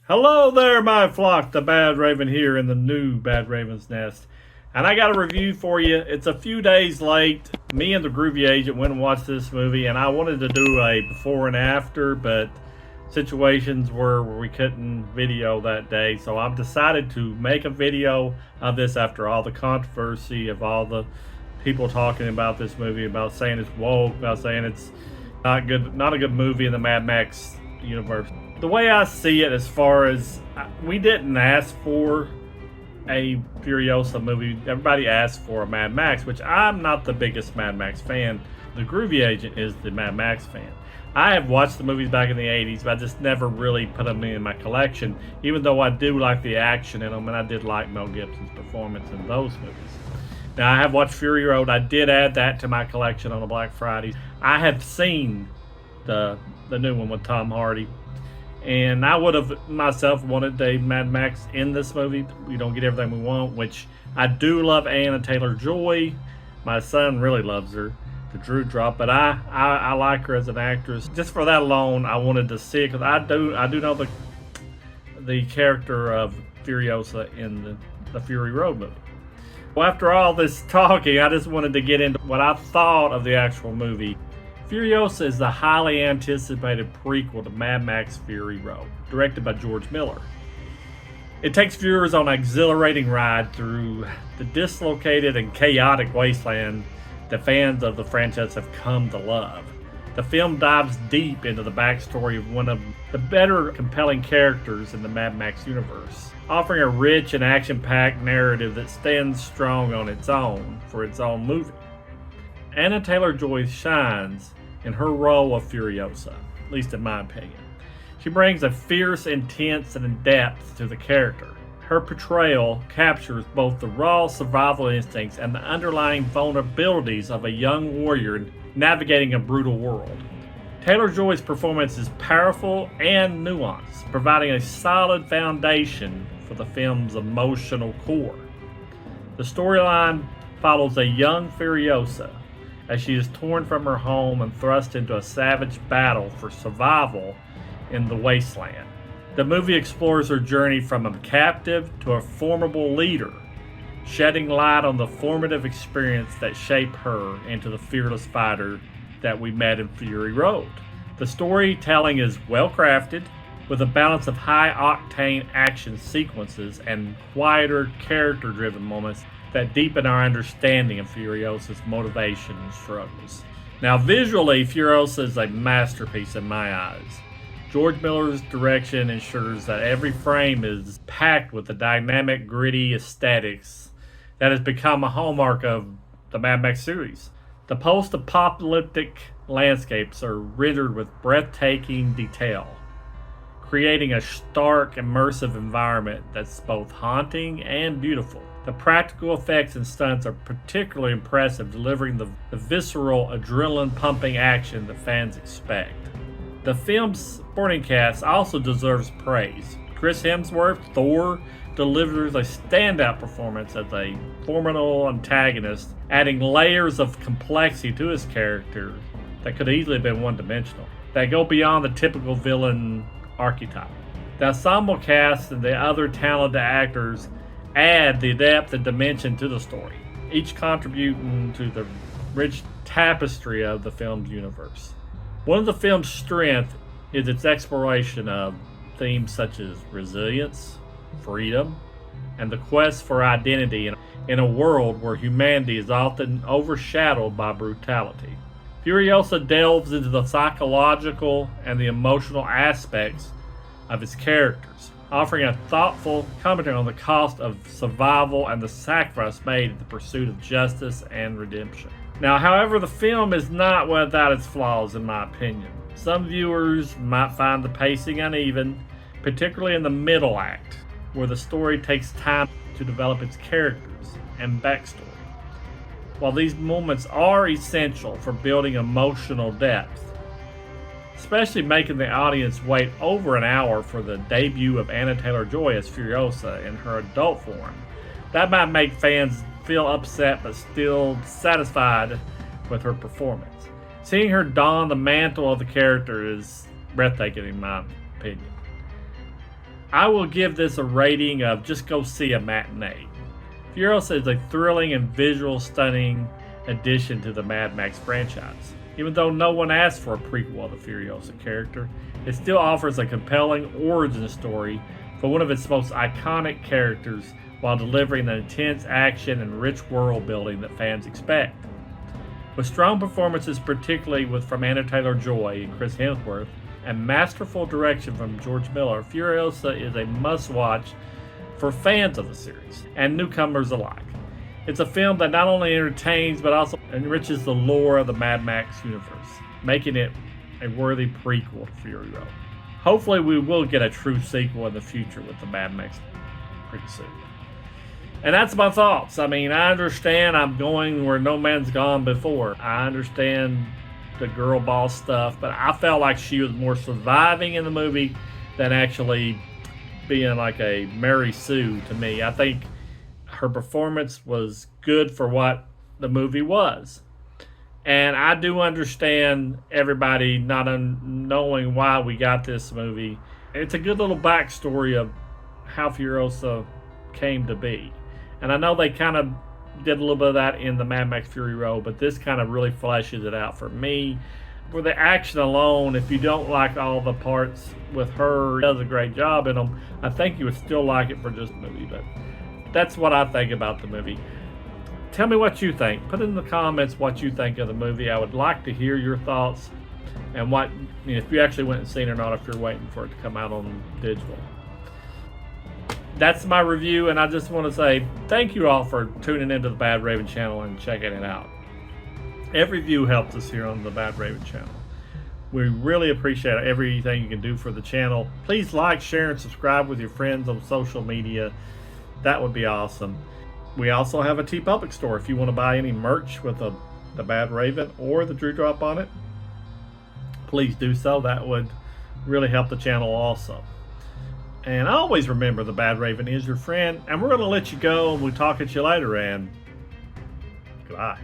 Hello there, my flock. The Bad Raven here in the new Bad Raven's Nest. And I got a review for you. It's a few days late. Me and the Groovy Agent went and watched this movie, and I wanted to do a before and after, but situations were where we couldn't video that day. So I've decided to make a video of this after all the controversy of all the people talking about this movie, about saying it's woke, about saying it's not a good movie in the Mad Max universe. The way I see it, as far as we didn't ask for a Furiosa movie, everybody asked for a Mad Max, which I'm not the biggest Mad Max fan. The Groovy Agent is the Mad Max fan. I have watched the movies back in the 80s, but I just never really put them in my collection, even though I do like the action in them, and I did like Mel Gibson's performance in those movies. Now, I have watched Fury Road. I did add that to my collection on a Black Friday. I have seen the new one with Tom Hardy, and I would have myself wanted a Mad Max in this movie. We don't get everything we want, which I do love Anya Taylor-Joy. My son really loves her, the Drew Drop, but I like her as an actress. Just for that alone, I wanted to see it, because I do know the character of Furiosa in the Fury Road movie. Well, after all this talking, I just wanted to get into what I thought of the actual movie. Furiosa is the highly anticipated prequel to Mad Max Fury Road, directed by George Miller. It takes viewers on an exhilarating ride through the dislocated and chaotic wasteland that fans of the franchise have come to love. The film dives deep into the backstory of one of the better compelling characters in the Mad Max universe, offering a rich and action-packed narrative that stands strong on its own for its own movie. Anya Taylor-Joy shines in her role of Furiosa, at least in my opinion. She brings a fierce, intense, and depth to the character. Her portrayal captures both the raw survival instincts and the underlying vulnerabilities of a young warrior navigating a brutal world. Taylor-Joy's performance is powerful and nuanced, providing a solid foundation for the film's emotional core. The storyline follows a young Furiosa as she is torn from her home and thrust into a savage battle for survival in the wasteland. The movie explores her journey from a captive to a formidable leader, shedding light on the formative experience that shaped her into the fearless fighter that we met in Fury Road. The storytelling is well crafted, with a balance of high-octane action sequences and quieter, character-driven moments that deepen our understanding of Furiosa's motivation and struggles. Now, visually, Furiosa is a masterpiece in my eyes. George Miller's direction ensures that every frame is packed with the dynamic, gritty aesthetics that has become a hallmark of the Mad Max series. The post-apocalyptic landscapes are rendered with breathtaking detail, creating a stark, immersive environment that's both haunting and beautiful. The practical effects and stunts are particularly impressive, delivering the visceral, adrenaline-pumping action that fans expect. The film's supporting cast also deserves praise. Chris Hemsworth, Thor, delivers a standout performance as a formidable antagonist, adding layers of complexity to his character that could easily have been one-dimensional, that go beyond the typical villain archetype. The ensemble cast and the other talented actors add the depth and dimension to the story, each contributing to the rich tapestry of the film's universe. One of the film's strengths is its exploration of themes such as resilience, freedom, and the quest for identity in a world where humanity is often overshadowed by brutality. Furiosa delves into the psychological and the emotional aspects of its characters, offering a thoughtful commentary on the cost of survival and the sacrifice made in the pursuit of justice and redemption. Now, however, the film is not without its flaws, in my opinion. Some viewers might find the pacing uneven, particularly in the middle act, where the story takes time to develop its characters and backstory. While these moments are essential for building emotional depth, especially making the audience wait over an hour for the debut of Anya Taylor-Joy as Furiosa in her adult form, that might make fans feel upset but still satisfied with her performance. Seeing her don the mantle of the character is breathtaking in my opinion. I will give this a rating of just go see a matinee. Furiosa is a thrilling and visual stunning addition to the Mad Max franchise. Even though no one asked for a prequel of the Furiosa character, it still offers a compelling origin story for one of its most iconic characters while delivering the intense action and rich world building that fans expect. With strong performances, particularly from Anya Taylor-Joy and Chris Hemsworth, and masterful direction from George Miller, Furiosa is a must-watch for fans of the series and newcomers alike. It's a film that not only entertains but also enriches the lore of the Mad Max universe, making it a worthy prequel to Fury Road. Hopefully we will get a true sequel in the future with the Mad Max pretty soon. And that's my thoughts. I mean, I understand I'm going where no man's gone before. I understand the girl boss stuff, but I felt like she was more surviving in the movie than actually being like a Mary Sue to me. I think her performance was good for what the movie was. And I do understand everybody not knowing why we got this movie. It's a good little backstory of how Furiosa came to be. And I know they kind of did a little bit of that in the Mad Max Fury Road, but this kind of really fleshes it out for me. For the action alone, if you don't like all the parts with her, does a great job in them, I think you would still like it for just the movie. But that's what I think about the movie. Tell me what you think. Put in the comments what you think of the movie. I would like to hear your thoughts and what, if you actually went and seen it or not, if you're waiting for it to come out on digital. That's my review, and I just want to say thank you all for tuning into the Bad Raven channel and checking it out. Every view helps us here on the Bad Raven channel. We really appreciate everything you can do for the channel. Please like, share, and subscribe with your friends on social media. That would be awesome. We also have a TeePublic store if you want to buy any merch with the Bad Raven or the Drew Drop on it. Please do so. That would really help the channel also. And always remember, the Bad Raven is your friend. And we're going to let you go, and we'll talk at you later. And goodbye.